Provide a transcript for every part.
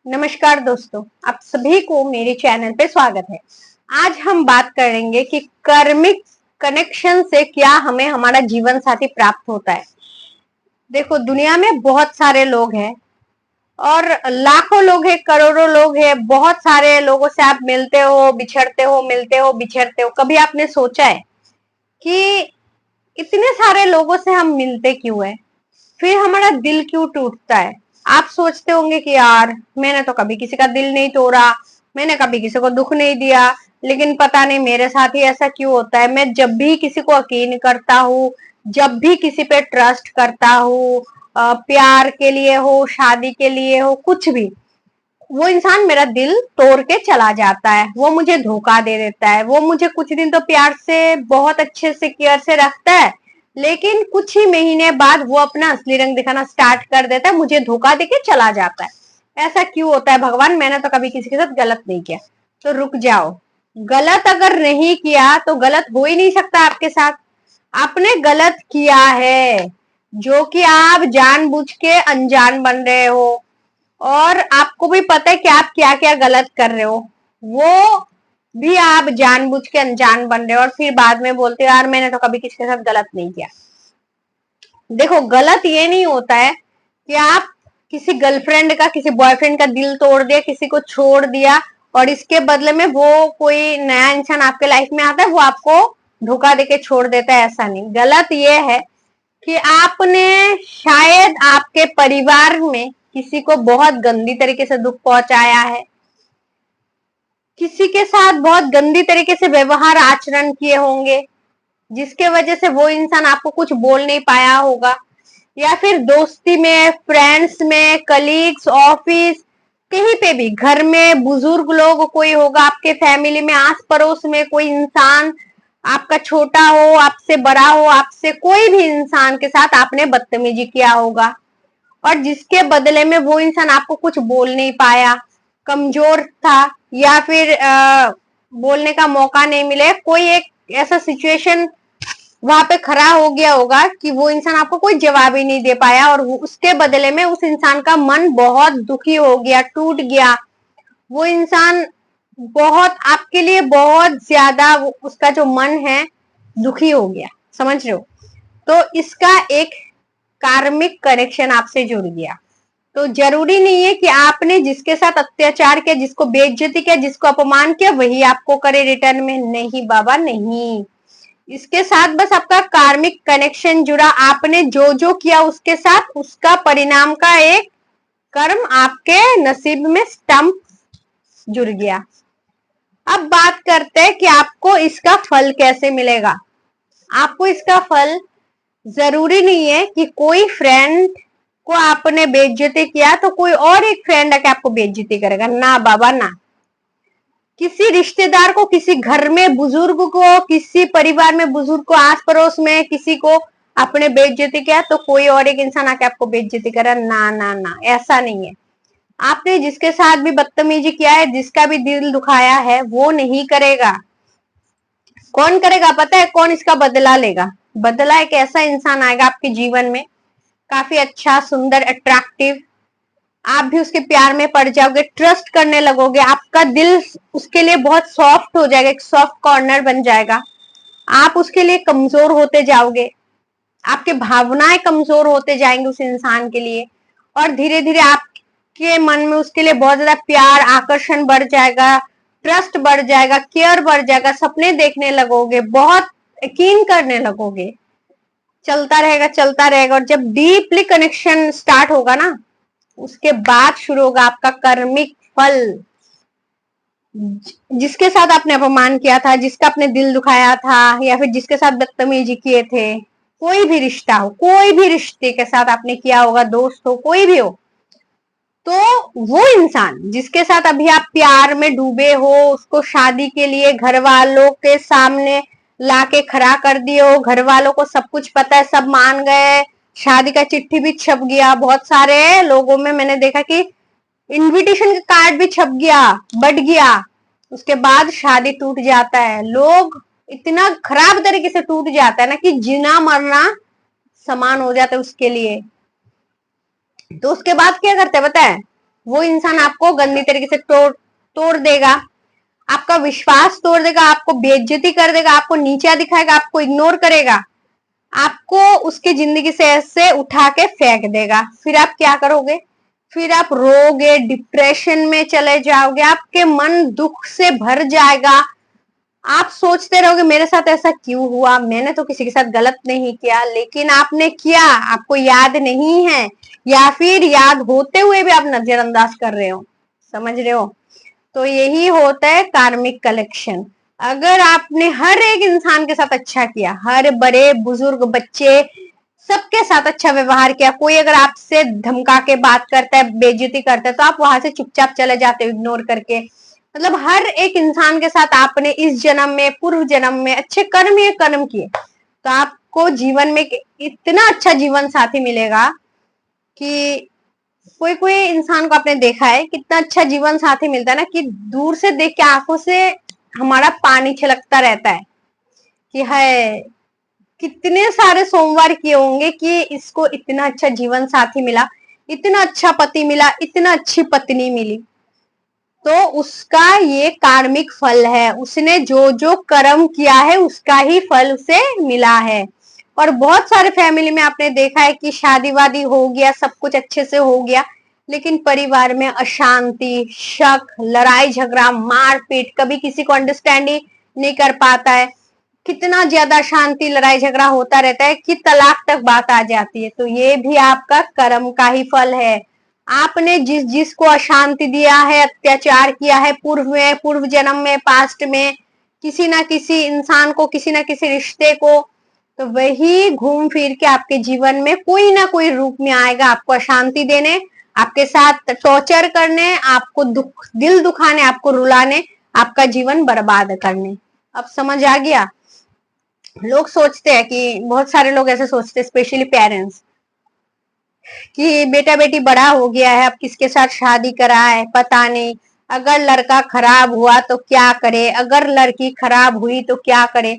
नमस्कार दोस्तों, आप सभी को मेरे चैनल पे स्वागत है। आज हम बात करेंगे कि कर्मिक कनेक्शन से क्या हमें हमारा जीवन साथी प्राप्त होता है। देखो, दुनिया में बहुत सारे लोग हैं और लाखों लोग हैं, करोड़ों लोग हैं। बहुत सारे लोगों से आप मिलते हो, बिछड़ते हो, मिलते हो, बिछड़ते हो। कभी आपने सोचा है कि इतने सारे लोगों से हम मिलते क्यों है, फिर हमारा दिल क्यों टूटता है? आप सोचते होंगे कि यार, मैंने तो कभी किसी का दिल नहीं तोड़ा, मैंने कभी किसी को दुख नहीं दिया, लेकिन पता नहीं मेरे साथ ही ऐसा क्यों होता है। मैं जब भी किसी को यकीन करता हूँ, जब भी किसी पे ट्रस्ट करता हूँ, प्यार के लिए हो, शादी के लिए हो, कुछ भी, वो इंसान मेरा दिल तोड़ के चला जाता है। वो मुझे धोखा दे देता है। वो मुझे कुछ दिन तो प्यार से, बहुत अच्छे से, केयर से रखता है, लेकिन कुछ ही महीने बाद वो अपना असली रंग दिखाना स्टार्ट कर देता है, मुझे धोखा देके चला जाता है। ऐसा क्यों होता है भगवान? मैंने तो कभी किसी के साथ गलत नहीं किया। तो रुक जाओ, गलत अगर नहीं किया तो गलत हो ही नहीं सकता आपके साथ। आपने गलत किया है, जो कि आप जानबूझ के अनजान बन रहे हो, और आपको भी पता है कि आप क्या क्या गलत कर रहे हो। वो भी आप जानबूझ के अनजान बन रहे हो और फिर बाद में बोलते हो यार, मैंने तो कभी किसी के साथ गलत नहीं किया। देखो, गलत ये नहीं होता है कि आप किसी गर्लफ्रेंड का, किसी बॉयफ्रेंड का दिल तोड़ दिया, किसी को छोड़ दिया, और इसके बदले में वो कोई नया इंसान आपके लाइफ में आता है, वो आपको धोखा देके छोड़ देता है। ऐसा नहीं। गलत ये है कि आपने शायद आपके परिवार में किसी को बहुत गंदी तरीके से दुख पहुंचाया है, किसी के साथ बहुत गंदी तरीके से व्यवहार आचरण किए होंगे, जिसके वजह से वो इंसान आपको कुछ बोल नहीं पाया होगा। या फिर दोस्ती में, फ्रेंड्स में, कलीग्स, ऑफिस, कहीं पे भी, घर में बुजुर्ग लोग कोई होगा, आपके फैमिली में, आस पड़ोस में कोई इंसान, आपका छोटा हो, आपसे बड़ा हो, आपसे कोई भी इंसान के साथ आपने बदतमीजी किया होगा, और जिसके बदले में वो इंसान आपको कुछ बोल नहीं पाया, कमजोर था, या फिर बोलने का मौका नहीं मिले। कोई एक ऐसा सिचुएशन वहां पे खड़ा हो गया होगा कि वो इंसान आपको कोई जवाब ही नहीं दे पाया, और उसके बदले में उस इंसान का मन बहुत दुखी हो गया, टूट गया। वो इंसान बहुत आपके लिए, बहुत ज्यादा, उसका जो मन है दुखी हो गया। समझ रहे हो? तो इसका एक कार्मिक कनेक्शन आपसे जुड़ गया। तो जरूरी नहीं है कि आपने जिसके साथ अत्याचार किया, जिसको बेइज्जती किया, जिसको अपमान किया, वही आपको करे रिटर्न में। नहीं बाबा, नहीं। इसके साथ बस आपका कार्मिक कनेक्शन जुड़ा। आपने जो जो किया उसके साथ, उसका परिणाम का एक कर्म आपके नसीब में स्टंप जुड़ गया। अब बात करते हैं कि आपको इसका फल कैसे मिलेगा। आपको इसका फल, जरूरी नहीं है कि कोई फ्रेंड को आपने बेइज्जती किया तो कोई और एक फ्रेंड आके आपको बेइज्जती करेगा। ना बाबा, ना। किसी रिश्तेदार को, किसी घर में बुजुर्ग को, किसी परिवार में बुजुर्ग को, आस पड़ोस में किसी को आपने बेइज्जती किया तो कोई और एक इंसान आके आपको बेइज्जती करा। ना ना ना, ऐसा नहीं है। आपने जिसके साथ भी बदतमीजी किया है, जिसका भी दिल दुखाया है, वो नहीं करेगा। कौन करेगा पता है? कौन इसका बदला लेगा? बदला एक ऐसा इंसान आएगा आपके जीवन में, काफी अच्छा, सुंदर, अट्रैक्टिव। आप भी उसके प्यार में पड़ जाओगे, ट्रस्ट करने लगोगे, आपका दिल उसके लिए बहुत सॉफ्ट हो जाएगा, एक सॉफ्ट कॉर्नर बन जाएगा। आप उसके लिए कमजोर होते जाओगे, आपके भावनाएं कमजोर होते जाएंगे उस इंसान के लिए, और धीरे धीरे आपके मन में उसके लिए बहुत ज्यादा प्यार, आकर्षण बढ़ जाएगा, ट्रस्ट बढ़ जाएगा, केयर बढ़ जाएगा, सपने देखने लगोगे, बहुत यकीन करने लगोगे। चलता रहेगा, चलता रहेगा, और जब डीपली कनेक्शन स्टार्ट होगा ना, उसके बाद शुरू होगा आपका कर्मिक फल। जिसके साथ आपने अपमान किया था, जिसका आपने दिल दुखाया था, या फिर जिसके साथ बदतमीजी किए थे, कोई भी रिश्ता हो, कोई भी रिश्ते के साथ आपने किया होगा, दोस्त हो, कोई भी हो, तो वो इंसान जिसके साथ अभी आप प्यार में डूबे हो, उसको शादी के लिए घर वालों के सामने लाके खड़ा कर दिए हो, घर वालों को सब कुछ पता है, सब मान गए, शादी का चिट्ठी भी छप गया। बहुत सारे लोगों में मैंने देखा कि इनविटेशन का कार्ड भी छप गया, बढ़ गया, उसके बाद शादी टूट जाता है। लोग इतना खराब तरीके से टूट जाता है ना कि जीना मरना समान हो जाता है उसके लिए। तो उसके बाद क्या करते हैं पता है? वो इंसान आपको गंदी तरीके से तोड़ देगा, आपका विश्वास तोड़ देगा, आपको बेइज्जती कर देगा, आपको नीचा दिखाएगा, आपको इग्नोर करेगा, आपको उसकी जिंदगी से ऐसे उठा के फेंक देगा। फिर आप क्या करोगे? फिर आप रोगे, डिप्रेशन में चले जाओगे, आपके मन दुख से भर जाएगा। आप सोचते रहोगे मेरे साथ ऐसा क्यों हुआ, मैंने तो किसी के साथ गलत नहीं किया, लेकिन आपने किया, आपको याद नहीं है, या फिर याद होते हुए भी आप नजरअंदाज कर रहे हो। समझ रहे हो? तो यही होता है कार्मिक कलेक्शन। अगर आपने हर एक इंसान के साथ अच्छा किया, हर बड़े बुजुर्ग बच्चे सबके साथ अच्छा व्यवहार किया, कोई अगर आपसे धमका के बात करता है, बेइज्जती करता है, तो आप वहां से चुपचाप चले जाते हो इग्नोर करके। मतलब हर एक इंसान के साथ आपने इस जन्म में, पूर्व जन्म में अच्छे कर्म किए, तो आपको जीवन में इतना अच्छा जीवन साथी मिलेगा कि कोई कोई इंसान को आपने देखा है कितना अच्छा जीवन साथी मिलता है ना, कि दूर से देख के आंखों से हमारा पानी छलकता रहता है कि है कितने सारे सोमवार किए होंगे कि इसको इतना अच्छा जीवन साथी मिला, इतना अच्छा पति मिला, इतना अच्छी पत्नी मिली। तो उसका ये कार्मिक फल है, उसने जो जो कर्म किया है उसका ही फल उसे मिला है। और बहुत सारे फैमिली में आपने देखा है कि शादी वादी हो गया, सब कुछ अच्छे से हो गया, लेकिन परिवार में अशांति, शक, लड़ाई झगड़ा, मारपीट, कभी किसी को अंडरस्टैंड ही नहीं कर पाता है, कितना ज्यादा शांति, लड़ाई झगड़ा होता रहता है कि तलाक तक बात आ जाती है। तो ये भी आपका कर्म का ही फल है। आपने जिस जिसको अशांति दिया है, अत्याचार किया है पूर्व में, पूर्व जन्म में, पास्ट में, किसी ना किसी इंसान को, किसी ना किसी रिश्ते को, तो वही घूम फिर के आपके जीवन में कोई ना कोई रूप में आएगा, आपको अशांति देने, आपके साथ टॉर्चर करने, आपको दिल दुखाने, आपको रुलाने, आपका जीवन बर्बाद करने। अब समझ आ गया? लोग सोचते हैं कि बहुत सारे लोग ऐसे सोचते हैं, स्पेशली पेरेंट्स, कि बेटा बेटी बड़ा हो गया है, अब किसके साथ शादी कराए पता नहीं, अगर लड़का खराब हुआ तो क्या करे, अगर लड़की खराब हुई तो क्या करे।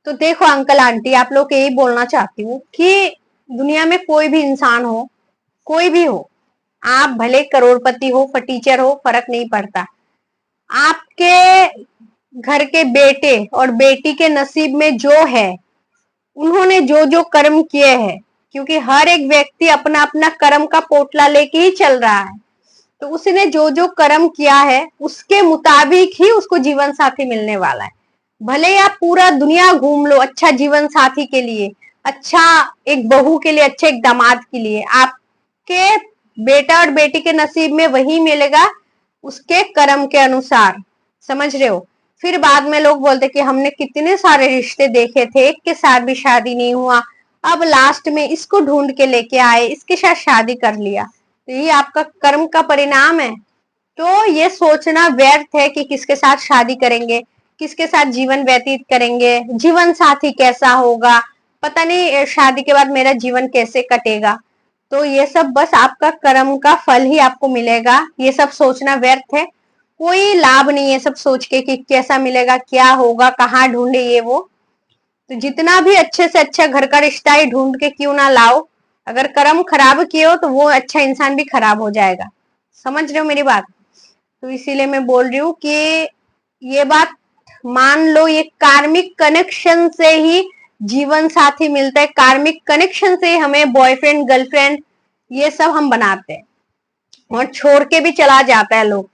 तो देखो अंकल आंटी, आप लोग को यही बोलना चाहती हूँ कि दुनिया में कोई भी इंसान हो, कोई भी हो, आप भले करोड़पति हो, फटीचर हो, फर्क नहीं पड़ता, आपके घर के बेटे और बेटी के नसीब में जो है, उन्होंने जो जो कर्म किए हैं, क्योंकि हर एक व्यक्ति अपना अपना कर्म का पोटला लेके ही चल रहा है, तो उसने जो जो कर्म किया है उसके मुताबिक ही उसको जीवन साथी मिलने वाला है। भले ही आप पूरा दुनिया घूम लो अच्छा जीवन साथी के लिए, अच्छा एक बहू के लिए, अच्छे एक दामाद के लिए, आपके बेटा और बेटी के नसीब में वही मिलेगा उसके कर्म के अनुसार। समझ रहे हो? फिर बाद में लोग बोलते कि हमने कितने सारे रिश्ते देखे थे, एक के साथ भी शादी नहीं हुआ, अब लास्ट में इसको ढूंढ के लेके आए, इसके साथ शादी कर लिया। तो ये आपका कर्म का परिणाम है। तो ये सोचना व्यर्थ है कि किसके साथ शादी करेंगे, किसके साथ जीवन व्यतीत करेंगे, जीवन साथी कैसा होगा, पता नहीं शादी के बाद मेरा जीवन कैसे कटेगा। तो ये सब बस आपका कर्म का फल ही आपको मिलेगा, ये सब सोचना व्यर्थ है, कोई लाभ नहीं है सब सोच के कि कैसा मिलेगा, क्या होगा, कहाँ ढूंढे ये वो। तो जितना भी अच्छे से अच्छा घर का रिश्ता ही ढूंढ के क्यों ना लाओ, अगर कर्म खराब किए हो तो वो अच्छा इंसान भी खराब हो जाएगा। समझ रहे हो मेरी बात? तो इसीलिए मैं बोल रही हूँ कि ये बात मान लो, ये कार्मिक कनेक्शन से ही जीवन साथी मिलता है, कार्मिक कनेक्शन से हमें बॉयफ्रेंड गर्लफ्रेंड ये सब हम बनाते हैं, और छोड़ के भी चला जाता है लोग।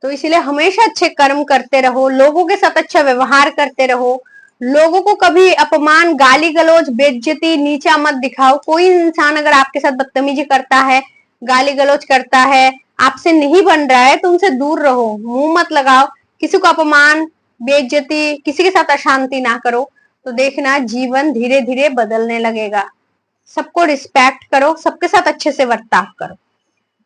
तो इसीलिए हमेशा अच्छे कर्म करते रहो, लोगों के साथ अच्छा व्यवहार करते रहो, लोगों को कभी अपमान, गाली गलौज, बेइज्जती, नीचा मत दिखाओ। कोई इंसान अगर आपके साथ बदतमीजी करता है, गाली गलौज करता है, आपसे नहीं बन रहा है, तो उनसे दूर रहो, मुंह मत लगाओ, किसी को अपमान, बेइज्जती, किसी के साथ अशांति ना करो। तो देखना जीवन धीरे धीरे बदलने लगेगा। सबको रिस्पेक्ट करो, सबके साथ अच्छे से बर्ताव करो।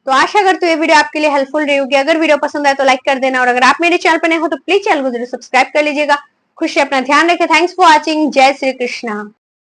तो आशा करती हूँ ये वीडियो आपके लिए हेल्पफुल रही होगी। अगर वीडियो पसंद आए तो लाइक कर देना, और अगर आप मेरे चैनल पर नए हो तो प्लीज चैनल को जरूर सब्सक्राइब कर लीजिएगा। खुश रहे, अपना ध्यान रखें। Thanks for watching. जय श्री कृष्णा।